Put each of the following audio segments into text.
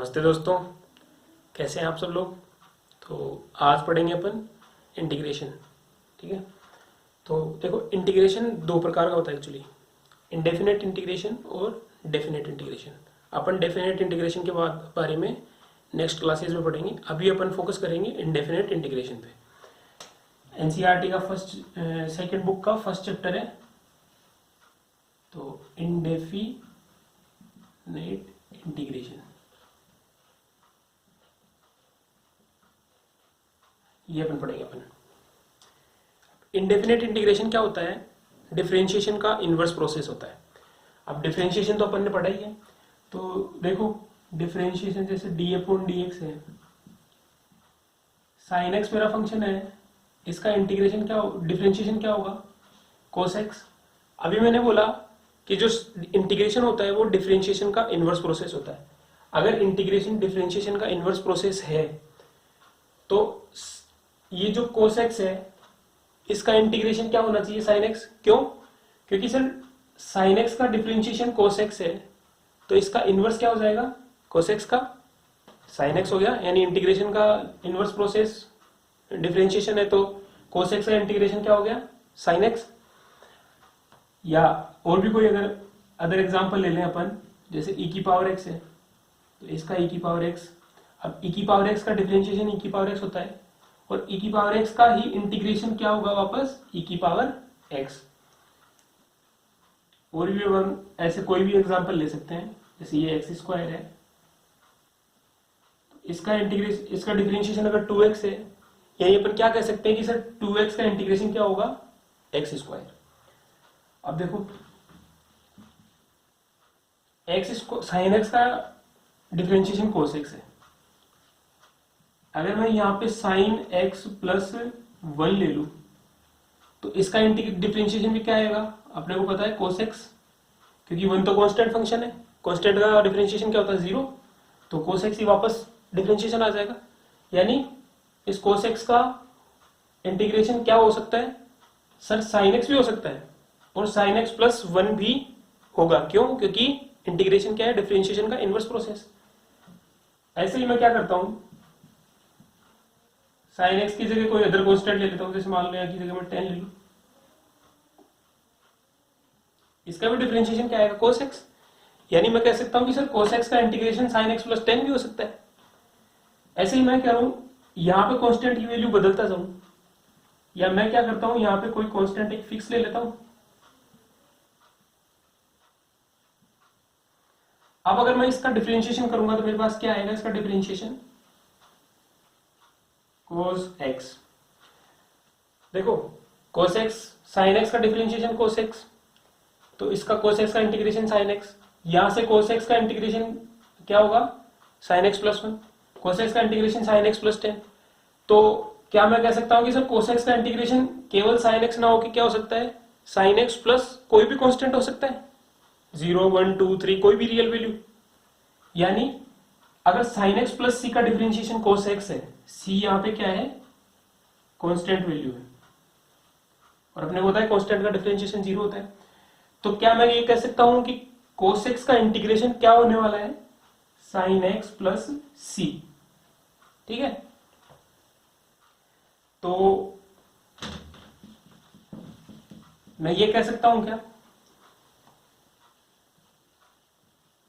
नमस्ते दोस्तों, कैसे हैं आप सब लोग। तो आज पढ़ेंगे अपन इंटीग्रेशन। ठीक है। तो देखो, इंटीग्रेशन दो प्रकार का होता है एक्चुअली, इंडेफिनेट इंटीग्रेशन और डेफिनेट इंटीग्रेशन। अपन डेफिनेट इंटीग्रेशन के बारे में नेक्स्ट क्लासेस में पढ़ेंगे। अभी अपन फोकस करेंगे इंडेफिनेट इंटीग्रेशन पे। एनसीईआरटी का सेकंड बुक का फर्स्ट चैप्टर है, तो इंडेफिनेट इंटीग्रेशन ये अपन पढ़ेंगे। अपन इंडेफिनेट इंटीग्रेशन क्या होता है? डिफरेंशिएशन का इनवर्स प्रोसेस होता है। अब डिफरेंशिएशन तो अपन ने पढ़ा ही है, तो देखो डिफरेंशिएशन जैसे डी अपॉन डी एक्स है, साइन एक्स मेरा फंक्शन है, इसका इंटीग्रेशन क्या डिफरेंशिएशन क्या होगा? Cos x. अभी मैंने बोला कि जो इंटीग्रेशन होता है वो डिफरेंशिएशन का इनवर्स प्रोसेस होता है। अगर इंटीग्रेशन डिफरेंशिएशन का इनवर्स प्रोसेस है तो ये जो कोस एक्स है इसका इंटीग्रेशन क्या होना चाहिए? Sine x. क्यों? क्योंकि सर साइन एक्स का डिफरेंशिएशन कोस एक्स है, तो इसका इनवर्स क्या हो जाएगा? कोस एक्स का साइन एक्स हो गया। यानी इंटीग्रेशन का इनवर्स प्रोसेस डिफरेंशिएशन है, तो कोस एक्स का इंटीग्रेशन क्या हो गया? Sine x. या और भी कोई अगर अदर एग्जांपल ले लें अपन, जैसे e की पावर x है, तो इसका e की पावर x। अब e की पावर x का डिफरेंशिएशन e की पावर x होता है, और e की पावर x का ही इंटीग्रेशन क्या होगा? वापस e की पावर x। और भी हम ऐसे कोई भी एग्जांपल ले सकते हैं, जैसे ये x स्क्वायर है, इसका इंटीग्रेशन, इसका डिफरेंशिएशन अगर 2x है, यानी अपन क्या कह सकते हैं कि सर 2x का इंटीग्रेशन क्या होगा? x square. अब देखो साइन एक्स का डिफरेंशिएशन कोस एक्स है। अगर मैं यहाँ पे साइन एक्स प्लस 1 ले लू तो इसका डिफरेंशिएशन भी क्या आएगा? अपने को पता है कोस एक्स, क्योंकि 1 तो कांस्टेंट फंक्शन है, कांस्टेंट का डिफरेंशिएशन क्या होता है? 0, तो कोस एक्स ही वापस डिफरेंशिएशन आ जाएगा। यानी इस कोस एक्स का इंटीग्रेशन क्या हो सकता है? सर साइन एक्स भी हो सकता है और साइन एक्स प्लस 1 भी होगा। क्यों? क्योंकि इंटीग्रेशन क्या है? डिफरेंशिएशन का इनवर्स प्रोसेस। ऐसे ही मैं क्या करता हूं, साइन एक्स की जगह कोई अदर कांस्टेंट ले लेता हूं, जैसे मान लो यहाँ की जगह मैं 10 ले लूं, इसका भी डिफरेंशिएशन क्या आएगा? Cos x. यानी मैं कह सकता हूं कि सर कोस एक्स का इंटीग्रेशन साइन एक्स प्लस 10 भी हो सकता है। ऐसे ही मैं कह रहा हूं यहां पे कांस्टेंट की वैल्यू बदलता जाऊं, या मैं क्या करता हूं यहां पे कोई कांस्टेंट एक फिक्स ले लेता हूं। अब अगर मैं इसका डिफरेंशिएशन करूंगा तो मेरे पास क्या आएगा? इसका डिफरेंशिएशन कोस एक्स। देखो कोस एक्स, साइन एक्स का डिफरेंशिएशन कोस एक्स, तो इसका कोस एक्स का इंटीग्रेशन साइन एक्स। यहां से कोस एक्स का इंटीग्रेशन क्या होगा? Sine x plus 1। Cos x का इंटीग्रेशन साइन एक्स प्लस 10। तो क्या मैं कह सकता हूं कि सर कोस एक्स का इंटीग्रेशन केवल साइन एक्स ना हो कि क्या हो सकता है? साइन एक्स प्लस कोई भी कांस्टेंट हो सकता है, 0 1 2 3 कोई भी रियल वैल्यू। यानी अगर साइन एक्स प्लस सी का डिफरेंशिएशन कोस एक्स है, सी यहां पे क्या है? कांस्टेंट वैल्यू है, और अपने को पता है कांस्टेंट का डिफरेंशिएशन 0 होता है। तो क्या मैं ये कह सकता हूं कि कोस एक्स का इंटीग्रेशन क्या होने वाला है? Sine x plus c. ठीक है। तो मैं ये कह सकता हूं क्या?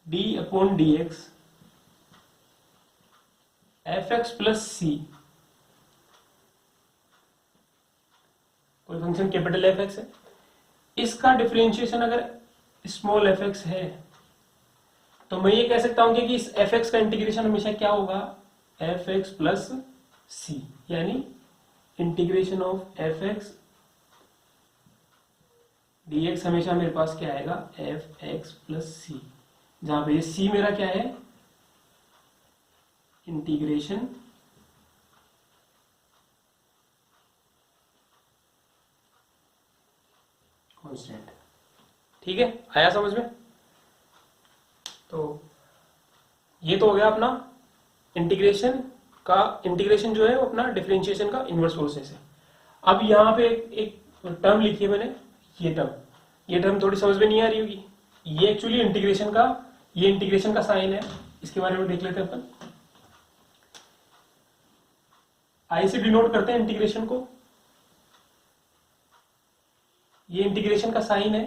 d upon d x f x plus c, कोई फंक्शन कैपिटल एफ एक्स है, इसका डिफरेंशिएशन अगर स्मॉल एफ एक्स है, तो मैं ये कह सकता हूं कि इस एफ एक्स का इंटीग्रेशन हमेशा क्या होगा? एफ एक्स प्लस सी। यानी integration of F x D x हमेशा मेरे पास क्या आएगा? एफ एक्स प्लस सी, जहां पे ये सी मेरा क्या है? Integration constant. ठीक है, आया समझ में? तो ये तो हो गया अपना इंटीग्रेशन का। इंटीग्रेशन जो है वो अपना डिफरेंशिएशन का इनवर्स प्रोसेस है। अब यहां पे एक टर्म लिखी है मैंने, ये टर्म थोड़ी समझ में नहीं आ रही होगी। ये एक्चुअली इंटीग्रेशन का साइन है, इसके बारे में देख लेते हैं अपन। आई से डिनोट करते हैं इंटीग्रेशन को। ये इंटीग्रेशन का साइन है।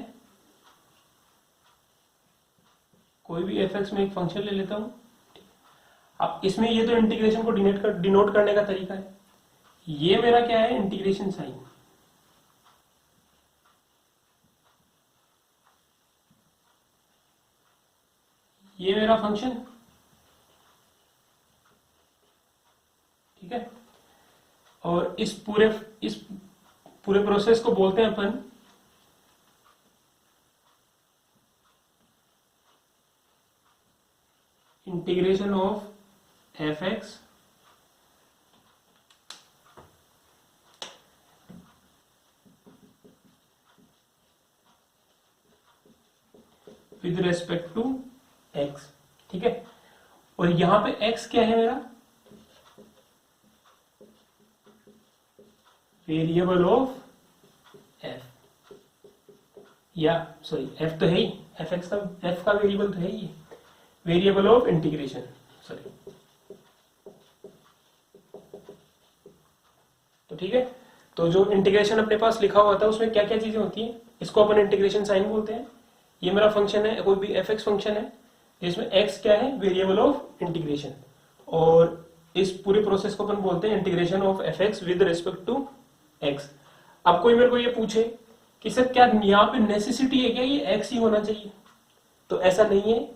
कोई भी एफ एक्स में एक फंक्शन ले लेता हूं। अब इसमें ये तो इंटीग्रेशन को डिनोट करने का तरीका है। ये मेरा क्या है, इंटीग्रेशन साइन। ये मेरा फंक्शन, ठीक है। और इस पूरे प्रोसेस को बोलते हैं अपन integration of F x with respect to x, ठीक है। और यहां पे एक्स क्या है मेरा, वेरिएबल ऑफ एफ, या सॉरी एफ तो है ही, एफ एक्स का एफ का वेरिएबल तो है ही, वेरिएबल ऑफ इंटीग्रेशन, सॉरी। तो ठीक है, तो जो इंटीग्रेशन अपने पास लिखा हुआ था उसमें क्या क्या चीजें होती हैं, इसको अपन इंटीग्रेशन साइन बोलते हैं। ये मेरा फंक्शन है, कोई भी एफ एक्स फंक्शन है जिसमें एक्स क्या है, वेरिएबल ऑफ इंटीग्रेशन। और इस पूरे प्रोसेस को अपन बोलते हैं integration of F x with respect to X. अब कोई मेरे को ये पूछे कि सर क्या यहाँ पे नेसेसिटी है क्या ये एक्स ही होना चाहिए, तो ऐसा नहीं है।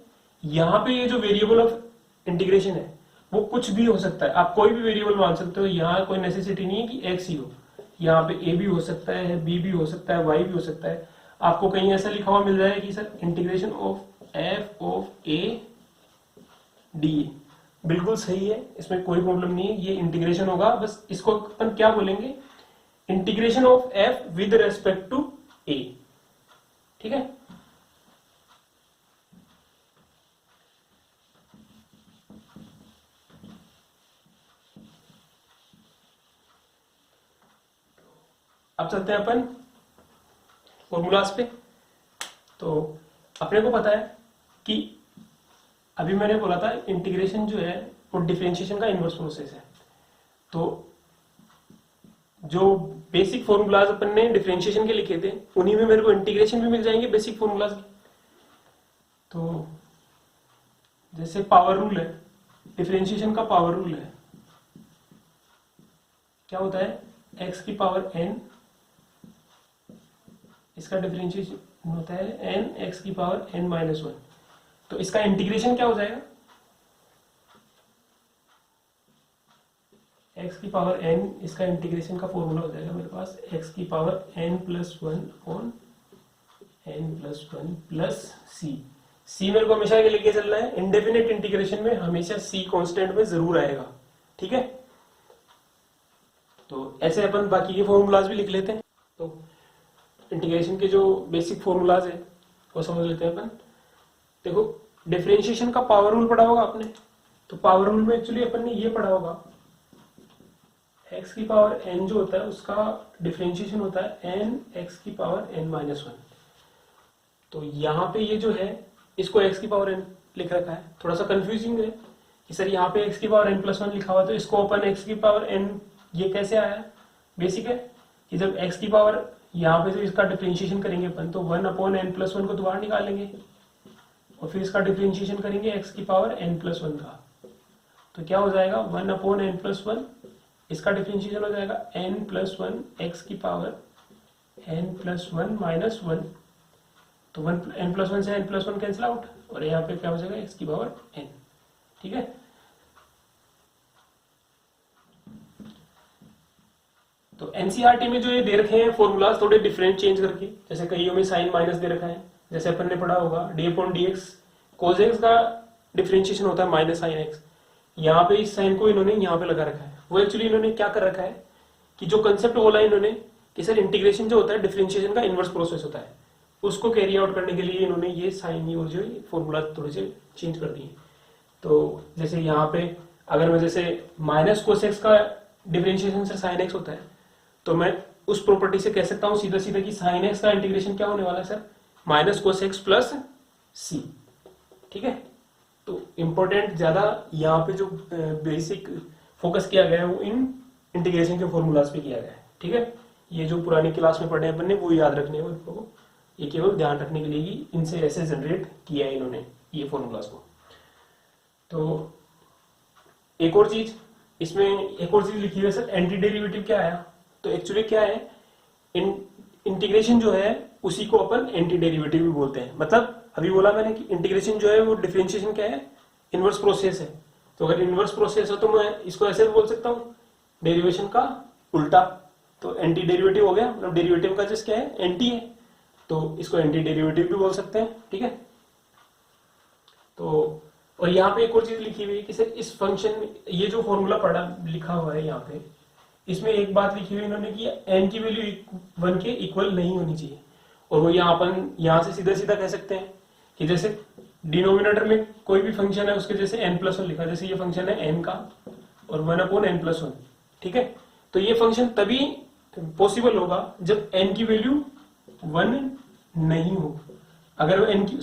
यहाँ पे ये जो वेरिएबल ऑफ इंटीग्रेशन है वो कुछ भी हो सकता है, आप कोई भी वेरिएबल मान सकते हो। यहाँ कोई नेसेसिटी नहीं है कि एक्स ही हो, यहाँ पे ए भी हो सकता है, बी भी हो सकता है, वाई भी हो सकता है। आपको कहीं ऐसा लिखा हुआ मिल जाएगा कि sir integration of F of A D, बिल्कुल सही है, इसमें कोई प्रॉब्लम नहीं है, ये इंटीग्रेशन होगा। बस इसको अपन क्या बोलेंगे, integration of f with respect to a, ठीक है। अब चलते हैं अपन फॉर्मूलाज पे। तो अपने को पता है कि अभी मैंने बोला था इंटीग्रेशन जो है वो डिफरेंशिएशन का इनवर्स प्रोसेस है। तो जो बेसिक फॉर्मूलाज अपन ने डिफरेंशिएशन के लिखे थे उन्हीं में मेरे को इंटीग्रेशन भी मिल जाएंगे, बेसिक फॉर्मूलाज के। तो जैसे पावर रूल है, डिफरेंशिएशन का पावर रूल है, क्या होता है, x की पावर n, इसका डिफरेंशिएशन होता है n x की पावर n माइनस 1। तो इसका इंटीग्रेशन क्या हो जाएगा, x की पावर n, इसका इंटीग्रेशन का फॉर्मूला हो जाएगा मेरे पास x की power n plus 1 upon n plus 1 plus c मेरे को हमेशा के लेके चलना है। इंडेफिनिट इंटीग्रेशन में हमेशा c कांस्टेंट में जरूर आएगा, ठीक है। तो ऐसे अपन बाकी के फॉर्मूलाज भी लिख लेते हैं। तो इंटीग्रेशन के जो बेसिक फॉर्मूलाज है वो समझ लेते हैं अपन। देखो डिफरेंशिएशन का पावर रूल पढ़ा होगा आपने, तो पावर रूल में एक्चुअली अपन ने ये पढ़ा होगा x की पावर n जो होता है उसका डिफरेंशिएशन होता है n x की पावर n माइनस 1। तो यहाँ पे ये जो है इसको x की पावर n लिख रखा है, थोड़ा सा कंफ्यूजिंग है कि सर यहाँ पे x की पावर n प्लस 1 लिखा हुआ, तो इसको अपन x की पावर n ये कैसे आया। बेसिक है कि जब x की पावर यहाँ पे से इसका डिफरेंशिएशन करेंगे अपन तो 1 अपॉन n प्लस 1 को दोबारा निकालेंगे और फिर इसका डिफरेंशिएशन करेंगे x की पावर n प्लस 1 का, तो क्या हो जाएगा 1 अपॉन n प्लस 1, इसका डिफरेंशिएशन हो जाएगा n प्लस 1 x की पावर n प्लस 1 माइनस 1। तो n प्लस 1 से n प्लस 1 कैंसिल आउट और यहाँ पे क्या हो जाएगा x की पावर n, ठीक है। तो एनसीईआरटी में जो ये दे रखे हैं फॉर्मूलाज थोड़े डिफरेंट चेंज करके, जैसे कईयों में साइन माइनस दे रखा है, जैसे अपन ने पढ़ा होगा D upon d x, cos x का डिफरेंशिएशन होता है माइनस साइन एक्स। यहाँ पे इस साइन को इन्होंने यहाँ पे लगा रखा है, वो एक्चुअली इन्होंने क्या कर रखा है कि जो कंसेप्ट बोला इन्होंने कि सर इंटीग्रेशन जो होता है डिफरेंशिएशन का इनवर्स प्रोसेस होता है, उसको कैरी आउट करने के लिए इन्होंने ये साइन और जो फॉर्मूला थोड़े से चेंज कर दिए। तो जैसे यहाँ पे अगर मैं जैसे माइनस कोस एक्स का डिफरेंशिएशन से साइन एक्स होता है, तो मैं उस प्रॉपर्टी से कह सकता हूं सीधा सीधा कि साइन एक्स का इंटीग्रेशन क्या होने वाला है sir, minus cos x plus c, ठीक है। तो इम्पोर्टेंट ज्यादा यहाँ पे जो बेसिक फोकस किया गया है वो इन इंटीग्रेशन के फॉर्मूलाज पे किया गया है। ठीक है, ये जो पुरानी क्लास में पढ़े अपन ने वो याद रखने हैं को, ये केवल ध्यान रखने के लिए कि इनसे ऐसे जनरेट किया है इन्होंने ये फॉर्मूलाज को। तो एक और चीज इसमें, एक और चीज लिखी हुई है सर, एंटी डेरिवेटिव क्या आया? तो एक्चुअली क्या है, इंटीग्रेशन जो है उसी को अपन एंटी डेरिवेटिव भी बोलते हैं। मतलब अभी बोला मैंने कि इंटीग्रेशन जो है वो डिफरेंशिएशन क्या है, इनवर्स प्रोसेस है। तो अगर इनवर्स प्रोसेस है तो मैं इसको ऐसे भी बोल सकता हूँ, डेरिवेशन का उल्टा। तो एंटी डेरिवेटिव हो गया, मतलब डेरिवेटिव का जस्ट क्या है, एंटी है, तो इसको एंटी डेरिवेटिव भी बोल सकते हैं। ठीक है, तो और यहाँ पे एक और चीज लिखी हुई है कि सर इस फंक्शन में ये जो फॉर्मूला पढ़ा लिखा हुआ है यहाँ पे, इसमें एक बात लिखी हुई इन्होंने कि एन की वैल्यू 1 के इक्वल नहीं होनी चाहिए। और वो यहाँ अपन यहाँ से सीधा सीधा कह सकते हैं कि जैसे डिनोमिनेटर में कोई भी फंक्शन है उसके जैसे n+1 लिखा, जैसे ये फंक्शन है n का और 1/n+1। ठीक है, तो ये फंक्शन तभी पॉसिबल होगा जब n की वैल्यू 1 नहीं हो। अगर n की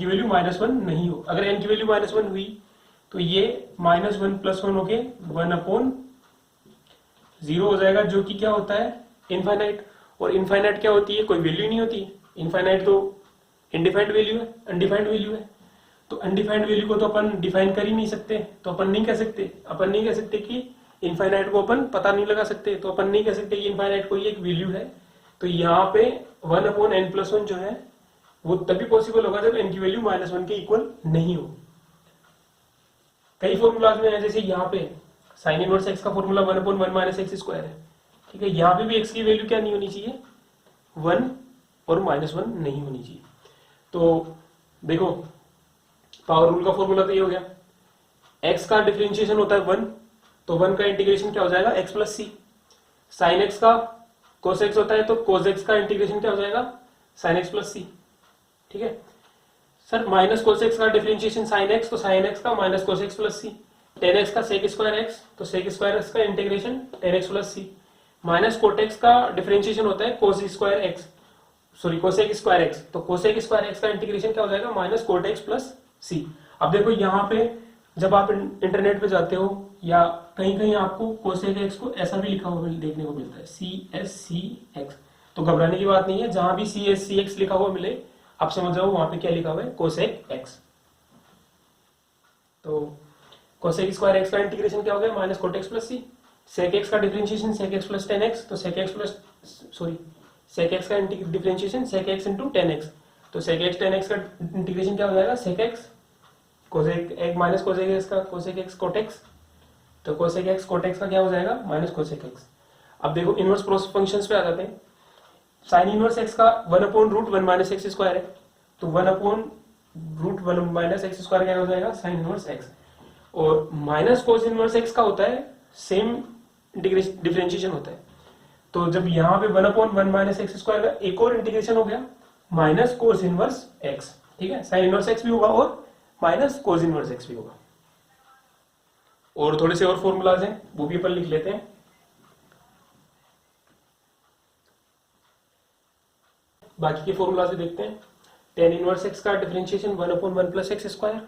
वैल्यू -1 नहीं हो, अगर n की वैल्यू -1 हुई तो ये -1+1 होके 1/0 हो जाएगा, जो कि क्या होता है, इनफाइनाइट। और इनफाइनाइट क्या होती है, कोई वैल्यू नहीं होती है। इनफाइनाइट तो इनडिफाइंड वैल्यू है, अनडिफाइंड वैल्यू है। तो अनडिफाइंड वैल्यू को तो अपन डिफाइन कर ही नहीं सकते, तो अपन नहीं कह सकते कि इनफाइनाइट को अपन पता नहीं लगा सकते, तो अपन नहीं कह सकते कि इनफाइनाइट कोई एक वैल्यू है। तो यहाँ पे 1/n+1 जो है वो तभी पॉसिबल होगा जब n की वैल्यू -1 के इक्वल नहीं हो। कई फॉर्मूलाज में है, जैसे यहाँ पे साइन इनवर्स x का फॉर्मूला 1/1 - x² है। ठीक है, यहाँ पे भी x की वैल्यू क्या नहीं होनी चाहिए, 1 और -1 नहीं होनी चाहिए। तो देखो पावर रूल का फॉर्मूला तो ये हो गया, x का डिफरेंशिएशन होता है 1, तो 1 का इंटीग्रेशन क्या हो जाएगा, x + c। साइन x का cos x होता है, तो cos x का इंटीग्रेशन क्या हो जाएगा, sin x + c। ठीक है सर, माइनस cos x का डिफरेंशिएशन sin x, तो sin x का minus cos x + c। tan x का sec² x, तो sec² x का integration tan x + c। Minus cot x का डिफरेंशिएशन होता है cos square x, cosec square x, तो cosec square x का इंटीग्रेशन क्या हो जाएगा, माइनस cot x + c। अब देखो यहाँ पे जब आप इंटरनेट पे जाते हो या कहीं कहीं आपको cosec x को ऐसा भी लिखा हुआ देखने को मिलता है, CSCX। तो घबराने की बात नहीं है, जहां भी CSCX लिखा हुआ मिले आप समझ जाओ वहां पे क्या लिखा हुआ है, cosec x। तो cosec square x का इंटीग्रेशन क्या हो गया, minus cot x + c। sec x का differentiation sec x + tan x, तो sec x का differentiation sec x × tan x, तो sec x tan x का इंटीग्रेशन क्या हो जाएगा, sec x cosec x minus cosec x का cosec x cot x, तो cosec x cot x का क्या हो जाएगा, माइनस cosec x। अब देखो इनवर्स फंक्शंस पे आ जाते हैं। साइन इनवर्स x का 1/√1 - x² है, तो 1/√1 - x² क्या हो जाएगा, साइन इनवर्स x। और माइनस cos इनवर्स x का होता है सेम डिफरेंशिएशन होता है। तो जब यहाँ पे 1/1 - x² का एक और इंटीग्रेशन हो गया, माइनस cos इनवर्स x। ठीक है, साइन इनवर्स x भी होगा और माइनस cos इनवर्स x भी होगा। और थोड़े से और फॉर्मूलाज हैं, वो भी अपन लिख लेते हैं। बाकी के फॉर्मूलाज भी देखते हैं। tan इनवर्स x का डिफरेंशिएशन 1/1 + x²,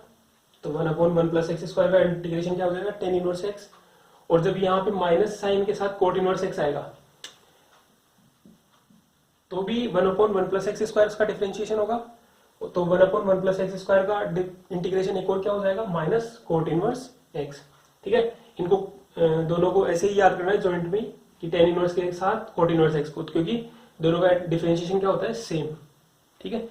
तो 1/1 + x² का इंटीग्रेशन क्या हो जाएगा, tan इनवर्स x। और जब यहाँ पे माइनस साइन के साथ cot इनवर्स x आएगा तो भी 1/1 + x² का डिफरेंशिएशन होगा, तो 1/1 + x² का इंटीग्रेशन एक और क्या हो जाएगा, माइनस cot इनवर्स x। ठीक है, इनको दोनों को ऐसे ही याद करना है जॉइंट में कि tan इनवर्स के साथ cot इनवर्स x को, क्योंकि दोनों का डिफरेंशिएशन क्या होता है, सेम। ठीक है,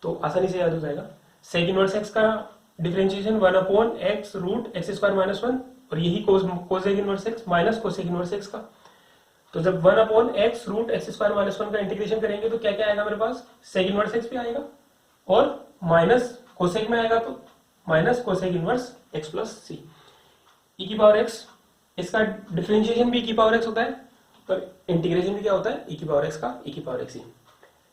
तो आसानी से याद हो जाएगा। sec इनवर्स x का डिफरेंशिएशन 1/x√x² - 1, और यही cosec inverse x minus cosec inverse x का। तो जब 1/x√x² - 1 का इंटीग्रेशन करेंगे तो क्या क्या आएगा मेरे पास, sec इनवर्स x भी आएगा और माइनस cosec में आएगा तो minus cosec inverse x + c। e⁻x, इसका डिफरेंशिएशन भी e⁻x होता है, पर इंटीग्रेशन भी क्या होता है, e⁻x का e⁻x ही।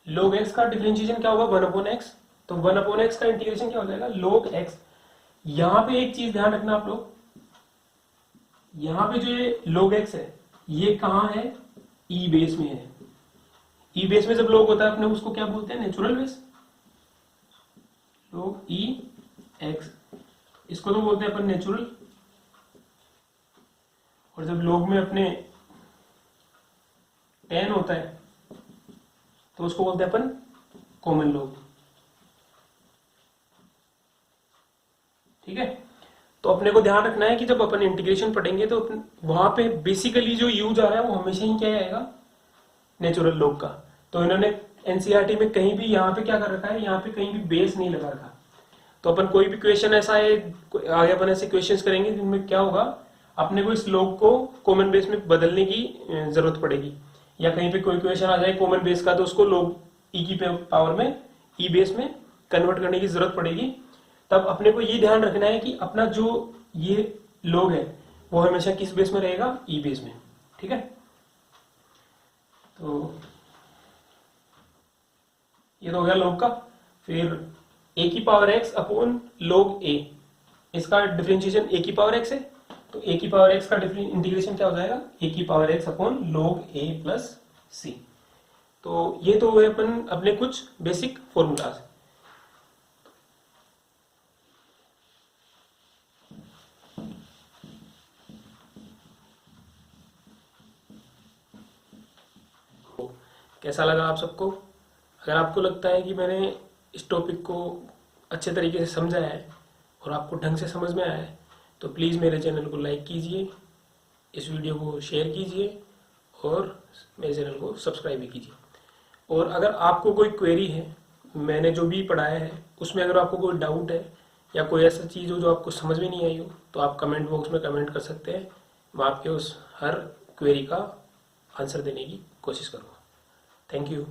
log x का डिफरेंशिएशन क्या होगा, 1/x, तो 1/x का इंटीग्रेशन क्या हो जाएगा, log x। यहां पे एक चीज ध्यान रखना आप लोग, यहां पे जो ये log x है ये कहां है, e बेस में है। e बेस में जब log होता है अपने उसको क्या बोलते हैं, natural base, log e x। इसको तो बोलते हैं अपन नेचुरल, और जब लोग में अपने 10 होता है तो उसको बोलते हैं अपन कॉमन लोग। ठीक है, तो अपने को ध्यान रखना है कि जब अपन इंटीग्रेशन पढ़ेंगे तो वहां पे बेसिकली जो यूज आ रहा है वो हमेशा ही क्या आएगा, नेचुरल लोग का। तो इन्होंने एनसीईआरटी में कहीं भी यहाँ पे क्या कर रखा है, यहाँ पे कहीं भी बेस नहीं लगा रखा। तो अपन कोई भी क्वेश्चन ऐसा है, आगे अपन ऐसे क्वेश्चंस करेंगे जिनमें क्या होगा, अपने को इस लोग को कॉमन बेस में बदलने की जरूरत पड़ेगी, या कहीं पे कोई क्वेश्चन आ जाए कॉमन बेस का तो उसको लोग ई की पावर में ई बेस में कन्वर्ट करने की जरूरत पड़ेगी। तब अपने को ये ध्यान रखना है कि अपना जो ये लोग है वो हमेशा किस बेस में रहेगा, ई बेस में। ठीक है, तो ये तो हो गया लोग का। फिर ए की पावर एक्स अपॉन लोग ए, इसका डिफरेंशिएशन ए की पावर एक्स है, तो ए की पावर एक्स का इंटीग्रेशन क्या हो जाएगा, ए की पावर एक्स अपॉन लोग ए प्लस सी। तो ये तो हुए अपन अपने कुछ बेसिक फॉर्मूलाज। कैसा लगा आप सबको? अगर आपको लगता है कि मैंने इस टॉपिक को अच्छे तरीके से समझा है और आपको ढंग से समझ में आया है तो प्लीज़ मेरे चैनल को लाइक कीजिए, इस वीडियो को शेयर कीजिए और मेरे चैनल को सब्सक्राइब भी कीजिए। और अगर आपको कोई क्वेरी है, मैंने जो भी पढ़ाया है उसमें अगर आपको कोई डाउट है या कोई ऐसा चीज़ हो जो आपको समझ में नहीं आई हो तो आप कमेंट बॉक्स में कमेंट कर सकते हैं। मैं आपके उस हर क्वेरी का आंसर देने की कोशिश करूँगा। Thank you.